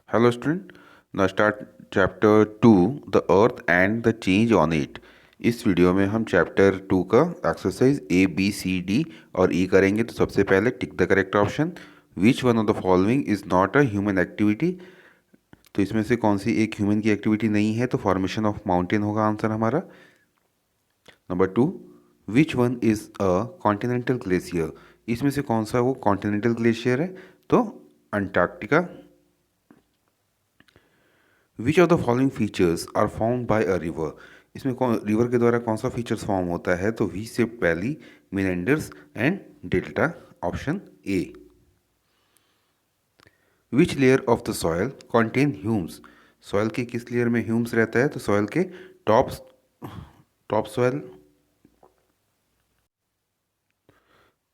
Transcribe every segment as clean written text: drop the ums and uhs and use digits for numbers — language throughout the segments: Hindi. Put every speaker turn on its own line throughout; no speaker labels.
Hello student, now start chapter 2 the earth and the change on it। इस वीडियो में हम चैप्टर 2 का exercise A B C D और ई करेंगे। तो सबसे पहले tick the correct option. Which one of the following is not a human activity. तो इसमें से कौन सी एक ह्यूमन की एक्टिविटी नहीं है, तो फॉर्मेशन ऑफ माउंटेन होगा आंसर हमारा। Number 2, which one is a continental glacier. इसमें से कौन सा वो कॉन्टिनेंटल ग्लेशियर है, तो Antarctica. Which of the following features are found by a river. इसमें कौन रिवर के द्वारा कौन सा फीचर्स फॉर्म होता है, तो V shaped valley, meanders and delta, option A. Which layer of the soil contain humus. Soil के किस लेयर में ह्यूम्स रहता है, तो सॉयल के top top soil.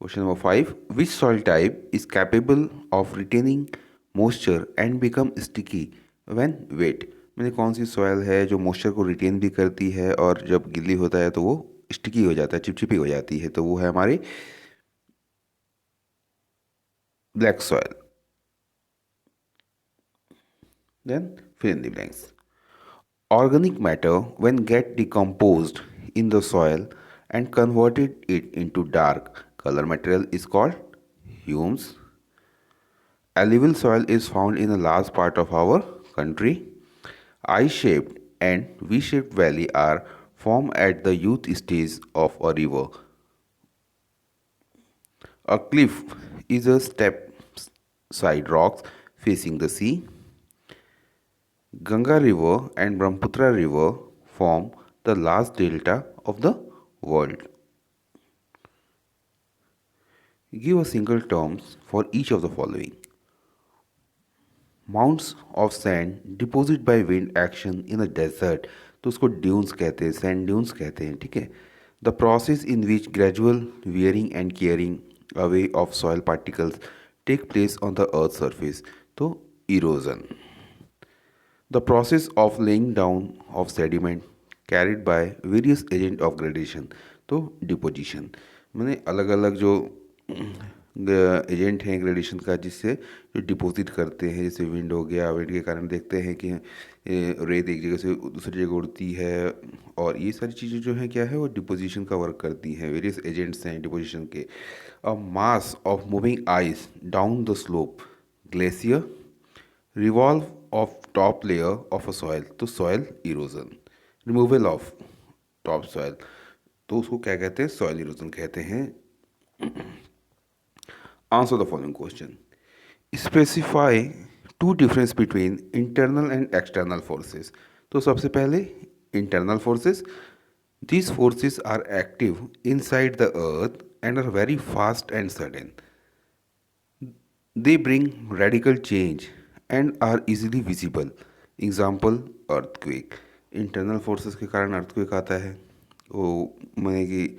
Question number 5, which soil type is capable of retaining moisture and become sticky when wet. मैंने कौन सी सॉइल है जो मॉइस्चर को रिटेन भी करती है और जब गिल्ली होता है तो वो स्टिकी हो जाता है, चिपचिपी हो जाती है, तो वो है हमारी black soil. Then fill in the blanks. Organic matter, when get decomposed in the soil and converted it into dark color material, is called humus. Alluvial soil is found in a large part of our country. I-shaped and V-shaped valley are formed at the youth stage of a river. A cliff is a step side rocks facing the sea. Ganga River and Brahmaputra River form the large delta of the world. Give a single terms for each of the following. Mounds of sand deposited by wind action in a desert, तो उसको ड्यून्स कहते हैं, सैंड ड्यून्स कहते हैं, ठीक है। The process in which gradual wearing and caring away of soil particles take place on the earth surface, तो erosion. The process of laying down of sediment carried by various agent of gradation, तो डिपोजिशन। मैंने अलग अलग जो एजेंट हैं ग्रेडेशन का जिससे जो डिपॉजिट करते हैं, जैसे विंड हो गया, विंड के कारण देखते हैं कि रेत एक जगह से दूसरी जगह उड़ती है, और ये सारी चीज़ें जो हैं क्या है वो डिपोजिशन का वर्क करती हैं, वेरियस एजेंट्स हैं डिपोजिशन के। A mass of moving ice down the slope glacier revolve of top layer of a soil, तो soil erosion. Removal of top soil, तो उसको क्या कहते हैं, सॉइल इरोजन कहते हैं। Answer the following question. Specify two difference between internal and external forces. तो सबसे पहले internal forces, these forces are active inside the earth and are very fast and sudden. They bring radical change and are easily visible. Example, earthquake. Internal forces के कारण अर्थक्वेक आता है, वो माने कि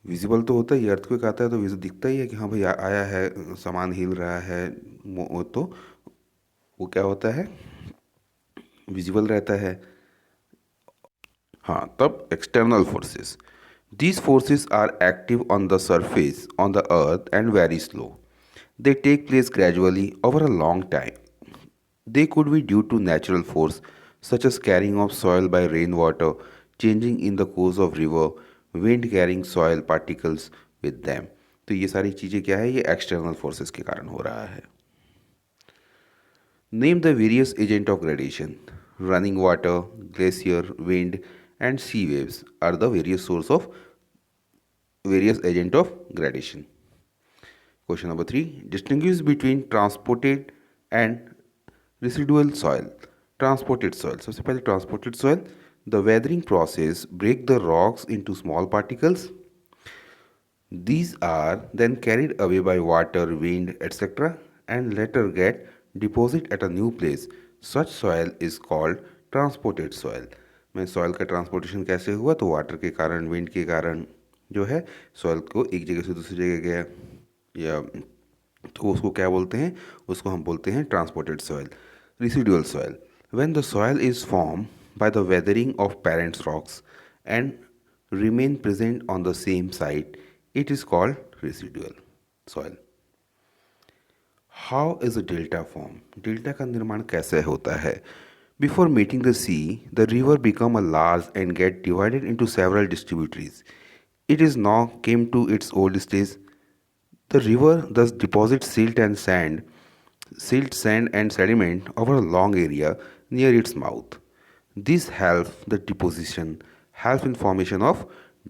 विजिबल तो होता ही, अर्थक्वेक आता है तो विजिबल दिखता ही है कि हाँ भाई आया है, सामान हिल रहा है, तो वो क्या होता है, विजिबल रहता है। हाँ, तब external forces, these forces are active on the surface on the earth and very slow. They take place gradually over a long time. They could be due to natural force such as carrying of soil by rainwater, changing in the course of river, wind carrying soil particles with them. तो ये सारी चीज़ें क्या है, ये एक्सटर्नल फोर्सेस के कारण हो रहा है। Name the various agent of gradation. Running water, glacier, wind and sea waves are the various source of various agent of gradation. Question number 3, distinguish between transported and residual soil. Transported soil, सबसे पहले transported soil, the weathering process break the rocks into small particles. These are then carried away by water, wind, etc. and later get deposited at a new place. Such soil is called transported soil. में सॉइल का ट्रांसपोर्टेशन कैसे हुआ, तो वाटर के कारण, विंड के कारण जो है सॉइल को एक जगह से दूसरी जगह गया, या तो उसको क्या बोलते हैं, उसको हम बोलते हैं transported soil. Residual soil, when the soil is form by the weathering of parents rocks and remain present on the same site, it is called residual soil. How is a delta form? Delta का निर्माण कैसे होता है? Before meeting the sea, the river become a large and get divided into several distributaries. It is now came to its old stage. The river thus deposits silt, sand, and sediment over a long area near its mouth. This helps the deposition, help in formation of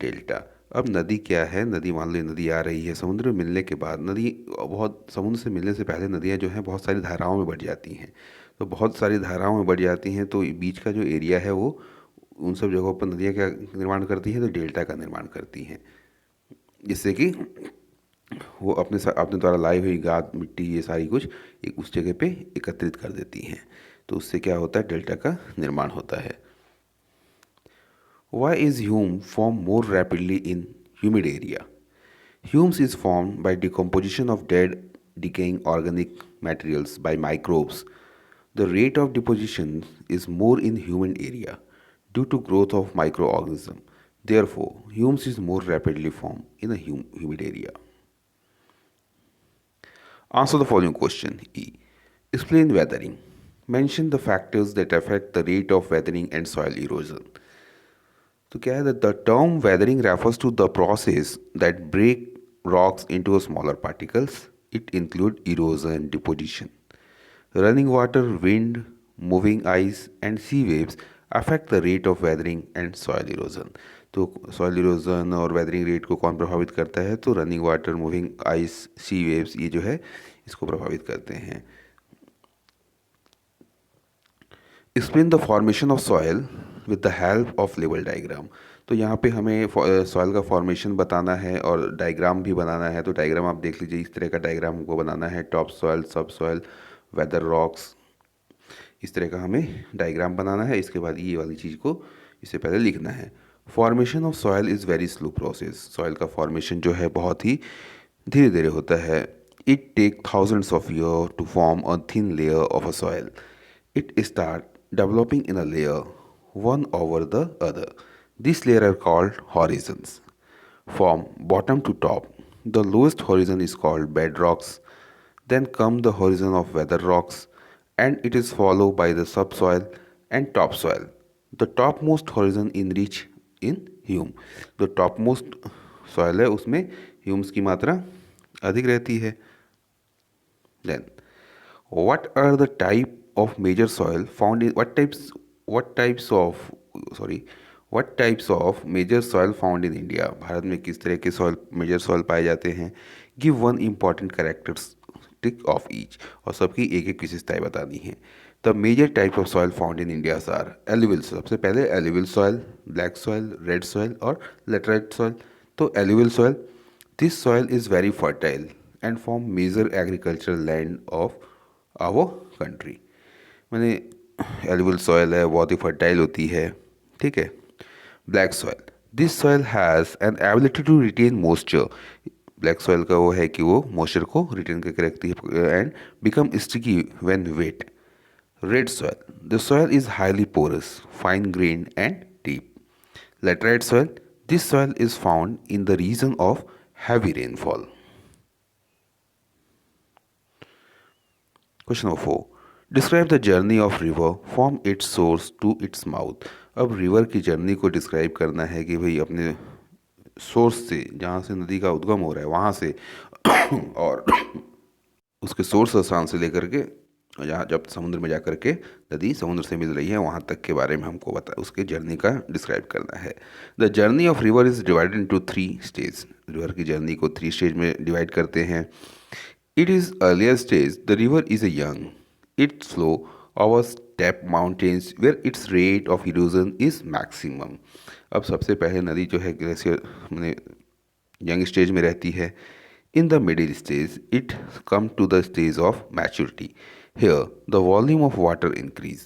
delta. अब नदी क्या है? नदी, मान लो नदी आ रही है समुद्र में मिलने के बाद, नदी बहुत, समुद्र से मिलने से पहले नदियाँ जो हैं बहुत सारी धाराओं में बढ़ जाती हैं. तो बहुत सारी धाराओं में बढ़ जाती हैं, तो बीच का जो एरिया है वो, उन सब जगहों पर नदियाँ क्या निर्माण करती हैं? तो डेल्टा का निर्माण करती हैं, जिससे कि वो अपने द्वारा लाई हुई गाद, मिट्टी, ये सारी कुछ एक उस जगह पे एकत्रित कर देती हैं. तो उससे क्या होता है? डेल्टा का निर्माण होता है. Why is hume formed more rapidly in humid area? Humus is formed by decomposition of dead, decaying organic materials by microbes. The rate of deposition is more in humid area due to growth of microorganisms. Therefore, humus is more rapidly formed in a humid area. Answer the following question. E. Explain weathering. Mention the factors that affect the rate of weathering and soil erosion. तो क्या है? The term weathering refers to the process that break rocks into smaller particles. It includes erosion, deposition. Running water, wind, moving ice, and sea waves affect the rate of weathering and soil erosion. तो सॉइल इरोजन और वेदरिंग रेट को कौन प्रभावित करता है? तो रनिंग वाटर, मूविंग आइस, सी वेव्स, ये जो है इसको प्रभावित करते हैं. Explain the formation of soil with the help of level diagram. तो यहाँ पे हमें सॉयल का फॉर्मेशन बताना है और डायग्राम भी बनाना है. तो डायग्राम आप देख लीजिए, इस तरह का डायग्राम हमको बनाना है. टॉप सॉयल, सब सॉयल, वेदर रॉक्स, इस तरह का हमें डायग्राम बनाना है. इसके बाद ये वाली चीज़ को इससे पहले लिखना है. Formation of soil is very slow process. Soil का फॉर्मेशन जो है बहुत ही धीरे धीरे होता है. It take thousands of year to form a thin layer of a soil. It start developing in a layer, one over the other. These layers are called horizons. From bottom to top, the lowest horizon is called bedrocks. Then come the horizon of weather rocks, and it is followed by the subsoil and topsoil. The topmost horizon enrich in hume. The topmost soil है उसमें ह्यूम्स की मात्रा अधिक रहती है. Then, what are the type of major soil found in what types of major soil found in India? Bharat में किस तरह के सॉइल, मेजर सॉइल पाए जाते हैं? Give one important characteristic of each. और सबकी एक एक विशेषताएं बतानी है. The major type of soil found in India are alluvial. सबसे पहले alluvial soil, black soil, red soil और लेटराइट सॉइल. तो alluvial soil, this soil is very fertile and form major agricultural land of our country. मैंने एलुवियल सॉइल है, बहुत ही फर्टाइल होती है. ठीक है. Black soil, this soil has an ability to retain moisture. Black soil का वो है कि वो मॉइस्चर को रिटेन करके रखती है and become sticky when wet. Red soil, the soil is highly porous, fine grain and deep. Laterite soil, this soil is found in the region of heavy rainfall. Question number 4. Describe the journey of river from its source to its mouth. अब रिवर की जर्नी को डिस्क्राइब करना है कि भाई अपने सोर्स से, जहाँ से नदी का उद्गम हो रहा है वहाँ से और उसके सोर्स स्थान से लेकर के जहाँ जब समुद्र में जा कर के नदी समुद्र से मिल रही है वहाँ तक के बारे में हमको उसके जर्नी का डिस्क्राइब करना है. The journey of river is divided into 3 stage. River की जर्नी को 3 स्टेज में डिवाइड करते हैं. It is earlier stage, the river is a young. Its flow over steep mountains where its rate of erosion is maximum. अब सबसे पहले नदी जो है ग्लेशियर मैंने यंग स्टेज में रहती है. In the middle stage it come to the stage of maturity. Here the volume of water increase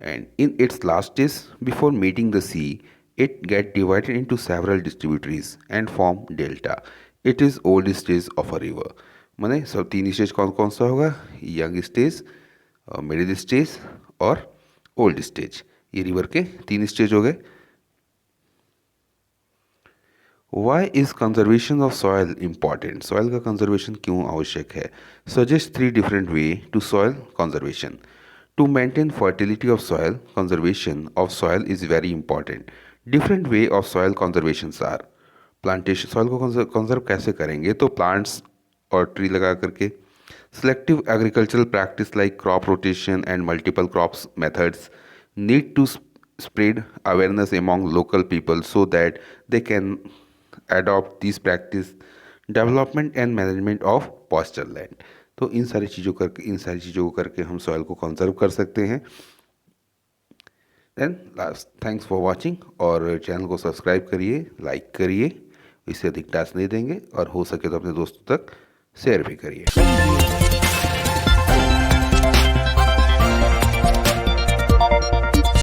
and in its last stage before meeting the sea it get divided into several distributaries and form delta. It is old stage of a river. माने सब 3 स्टेज कौन कौन सा होगा? यंग स्टेज, मिडिल स्टेज और ओल्ड स्टेज. ये रिवर के 3 स्टेज हो गए. Why is conservation of soil important, soil का कंजर्वेशन क्यों आवश्यक है? Suggest 3 different way to soil conservation. To maintain fertility of soil, conservation of soil is very important. Different way of soil conservations are plantation. soil को conserve कैसे करेंगे? तो plants और tree लगा करके, selective agricultural practice like crop rotation and multiple crops methods need to spread awareness among local people so that they can adopt these practice. Development and management of pasture land. तो इन सारी चीज़ों को करके हम सॉइल को कंजर्व कर सकते हैं. Then last, thanks for watching. और चैनल को सब्सक्राइब करिए, लाइक करिए. इससे अधिक टास्क नहीं देंगे और हो सके तो अपने दोस्तों तक शेयर भी करिए.